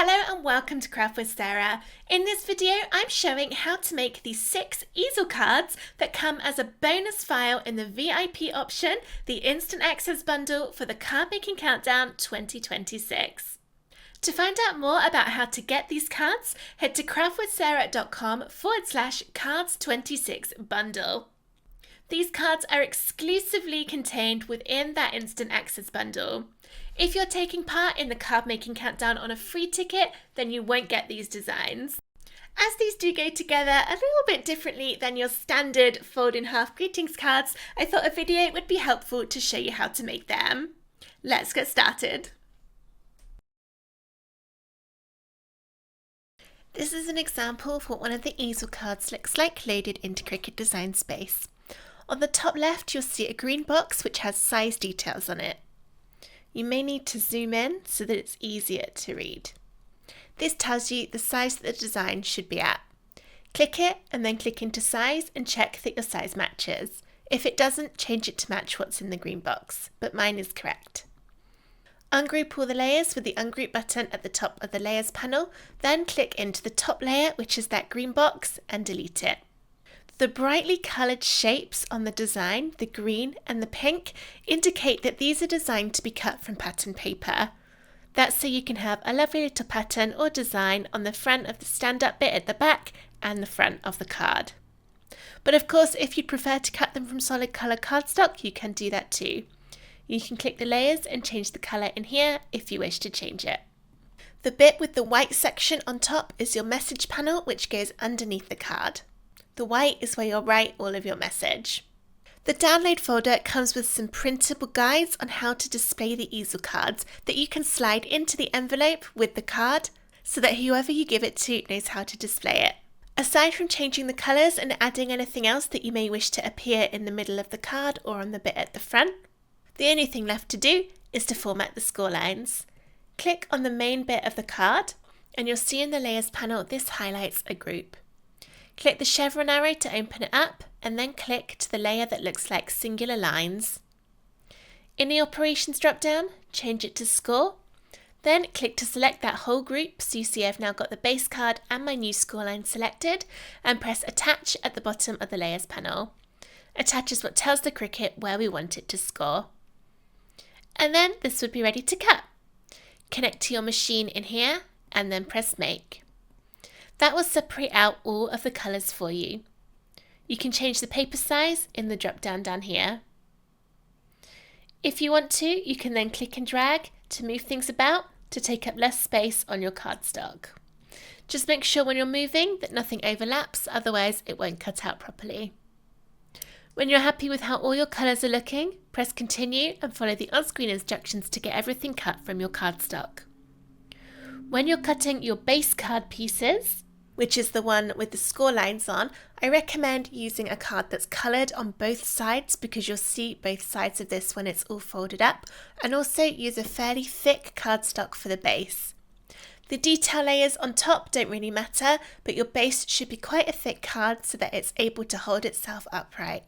Hello and welcome to Craft with Sarah. In this video I'm showing how to make these 6 easel cards that come as a bonus file in the VIP option, the Instant Access bundle for the Card Making Countdown 2026. To find out more about how to get these cards, head to craftwithsarah.com/cards26 bundle. These cards are exclusively contained within that Instant Access bundle. If you're taking part in the Card Making Countdown on a free ticket, then you won't get these designs. As these do go together a little bit differently than your standard fold in half greetings cards, I thought a video would be helpful to show you how to make them. Let's get started. This is an example of what one of the easel cards looks like loaded into Cricut Design Space. On the top left, you'll see a green box which has size details on it. You may need to zoom in so that it's easier to read. This tells you the size that the design should be at. Click it and then click into size and check that your size matches. If it doesn't, change it to match what's in the green box, but mine is correct. Ungroup all the layers with the Ungroup button at the top of the Layers panel, then click into the top layer, which is that green box, and delete it. The brightly coloured shapes on the design, the green and the pink, indicate that these are designed to be cut from pattern paper. That's so you can have a lovely little pattern or design on the front of the stand-up bit at the back and the front of the card. But of course, if you'd prefer to cut them from solid colour cardstock, you can do that too. You can click the layers and change the colour in here if you wish to change it. The bit with the white section on top is your message panel, which goes underneath the card. The white is where you'll write all of your message. The download folder comes with some printable guides on how to display the easel cards that you can slide into the envelope with the card so that whoever you give it to knows how to display it. Aside from changing the colours and adding anything else that you may wish to appear in the middle of the card or on the bit at the front, the only thing left to do is to format the score lines. Click on the main bit of the card and you'll see in the Layers panel this highlights a group. Click the chevron arrow to open it up and then click to the layer that looks like singular lines. In the Operations drop-down, change it to Score. Then click to select that whole group so you see I've now got the base card and my new score line selected, and press Attach at the bottom of the Layers panel. Attach is what tells the Cricut where we want it to score. And then this would be ready to cut. Connect to your machine in here and then press Make. That will separate out all of the colours for you. You can change the paper size in the drop down here. If you want to, you can then click and drag to move things about to take up less space on your cardstock. Just make sure when you're moving that nothing overlaps, otherwise it won't cut out properly. When you're happy with how all your colours are looking, press Continue and follow the on-screen instructions to get everything cut from your cardstock. When you're cutting your base card pieces, which is the one with the score lines on, I recommend using a card that's coloured on both sides because you'll see both sides of this when it's all folded up, and also use a fairly thick cardstock for the base. The detail layers on top don't really matter, but your base should be quite a thick card so that it's able to hold itself upright.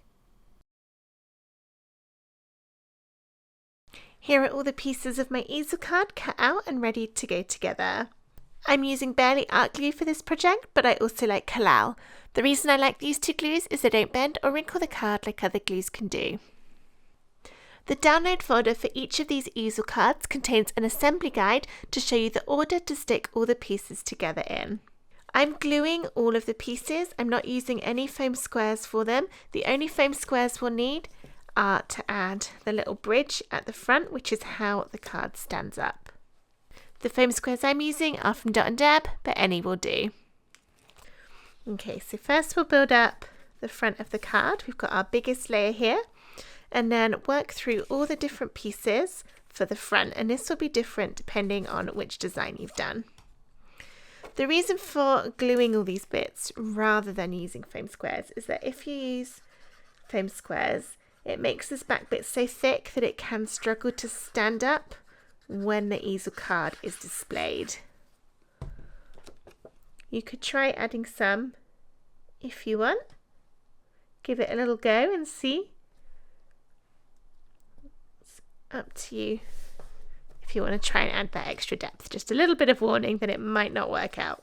Here are all the pieces of my easel card cut out and ready to go together. I'm using Barely Art Glue for this project, but I also like Collal. The reason I like these two glues is they don't bend or wrinkle the card like other glues can do. The download folder for each of these easel cards contains an assembly guide to show you the order to stick all the pieces together in. I'm gluing all of the pieces. I'm not using any foam squares for them. The only foam squares we'll need are to add the little bridge at the front, which is how the card stands up. The foam squares I'm using are from Dot & Dab, but any will do. Okay, so first we'll build up the front of the card. We've got our biggest layer here, and then work through all the different pieces for the front, and this will be different depending on which design you've done. The reason for gluing all these bits rather than using foam squares is that if you use foam squares, it makes this back bit so thick that it can struggle to stand up when the easel card is displayed. You could try adding some if you want. Give it a little go and see. It's up to you if you want to try and add that extra depth. Just a little bit of warning that it might not work out.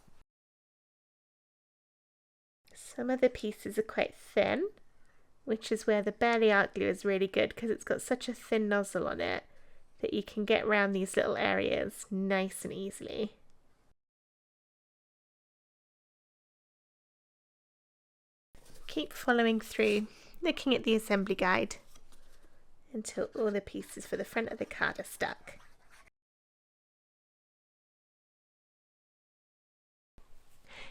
Some of the pieces are quite thin, which is where the Barely Art glue is really good because it's got such a thin nozzle on it that you can get around these little areas nice and easily. Keep following through, looking at the assembly guide until all the pieces for the front of the card are stuck.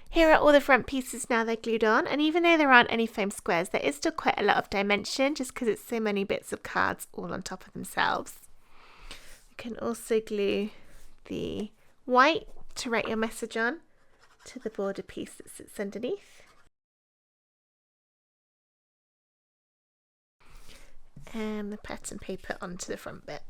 Here are all the front pieces now they're glued on, and even though there aren't any foam squares, there is still quite a lot of dimension just because it's so many bits of cards all on top of themselves. You can also glue the white to write your message on to the border piece that sits underneath. And the pattern paper onto the front bit.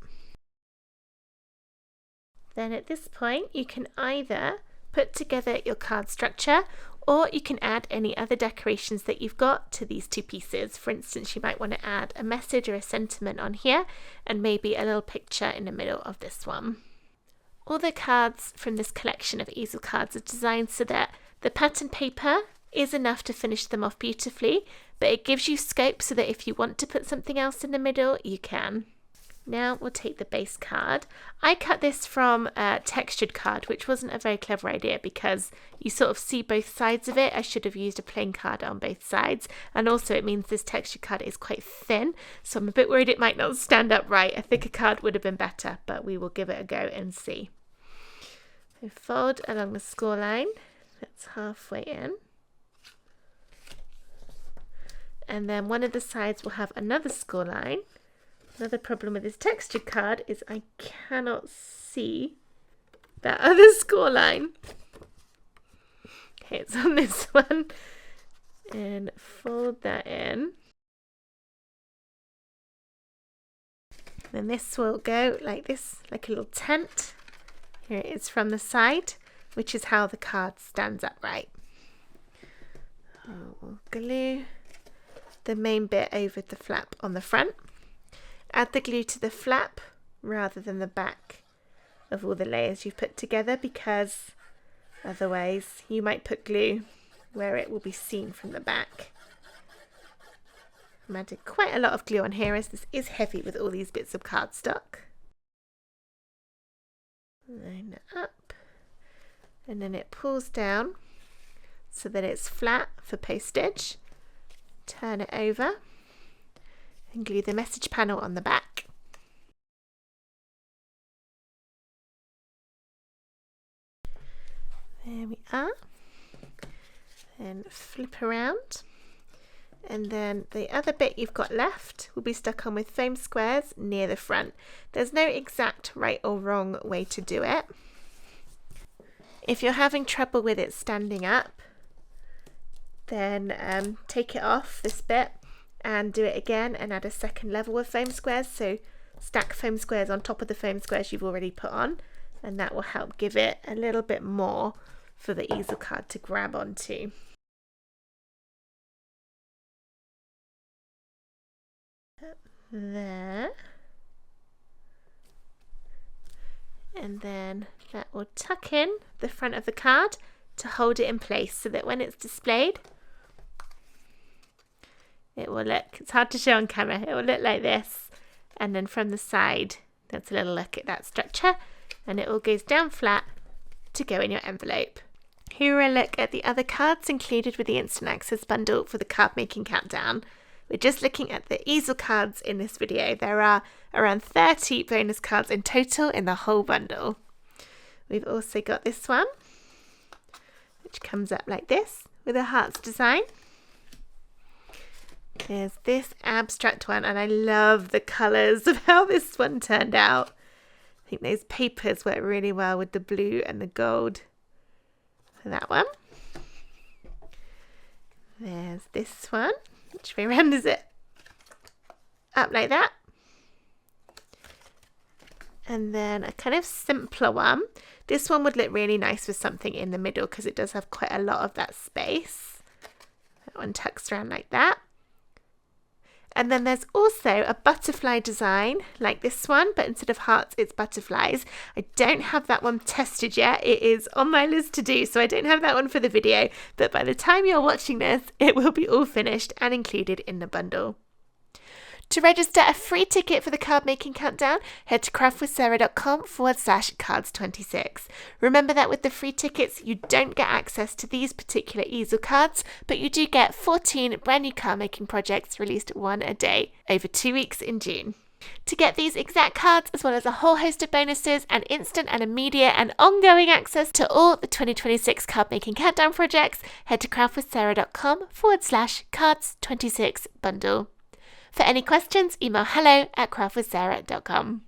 Then at this point you can either put together your card structure, or you can add any other decorations that you've got to these two pieces. For instance, you might want to add a message or a sentiment on here and maybe a little picture in the middle of this one. All the cards from this collection of easel cards are designed so that the pattern paper is enough to finish them off beautifully, but it gives you scope so that if you want to put something else in the middle, you can. Now we'll take the base card. I cut this from a textured card, which wasn't a very clever idea because you sort of see both sides of it. I should have used a plain card on both sides, and also it means this textured card is quite thin, so I'm a bit worried it might not stand up right. A thicker card would have been better, but we will give it a go and see. So fold along the score line, that's halfway in. And then one of the sides will have another score line. Another problem with this textured card is I cannot see that other score line. Okay, it's on this one. And fold that in. Then this will go like this, like a little tent. Here it is from the side, which is how the card stands upright. We'll glue the main bit over the flap on the front. Add the glue to the flap rather than the back of all the layers you've put together, because otherwise you might put glue where it will be seen from the back. I've added quite a lot of glue on here as this is heavy with all these bits of cardstock. Line it up, and then it pulls down so that it's flat for postage. Turn it over and glue the message panel on the back. There we are. Then flip around, and then the other bit you've got left will be stuck on with foam squares near the front. There's no exact right or wrong way to do it. If you're having trouble with it standing up, then take it off this bit and do it again and add a second level of foam squares. So stack foam squares on top of the foam squares you've already put on, and that will help give it a little bit more for the easel card to grab onto. There. And then that will tuck in the front of the card to hold it in place so that when it's displayed, it will look, it's hard to show on camera, it will look like this, and then from the side that's a little look at that structure, and it all goes down flat to go in your envelope. Here are a look at the other cards included with the Instant Access bundle for the card making countdown. We're just looking at the easel cards in this video. There are around 30 bonus cards in total in the whole bundle. We've also got this one, which comes up like this with a hearts design. There's this abstract one, and I love the colours of how this one turned out. I think those papers work really well with the blue and the gold for that one. There's this one. Which way round is it? Up like that. And then a kind of simpler one. This one would look really nice with something in the middle because it does have quite a lot of that space. That one tucks around like that. And then there's also a butterfly design like this one, but instead of hearts, it's butterflies. I don't have that one tested yet. It is on my list to do, so I don't have that one for the video, but by the time you're watching this, it will be all finished and included in the bundle. To register a free ticket for the card making countdown, head to craftwithsarah.com/cards26. Remember that with the free tickets, you don't get access to these particular easel cards, but you do get 14 brand new card making projects released one a day over 2 weeks in June. To get these exact cards, as well as a whole host of bonuses and instant and immediate and ongoing access to all the 2026 card making countdown projects, head to craftwithsarah.com/cards26 bundle. For any questions, email hello@craftwithsarah.com.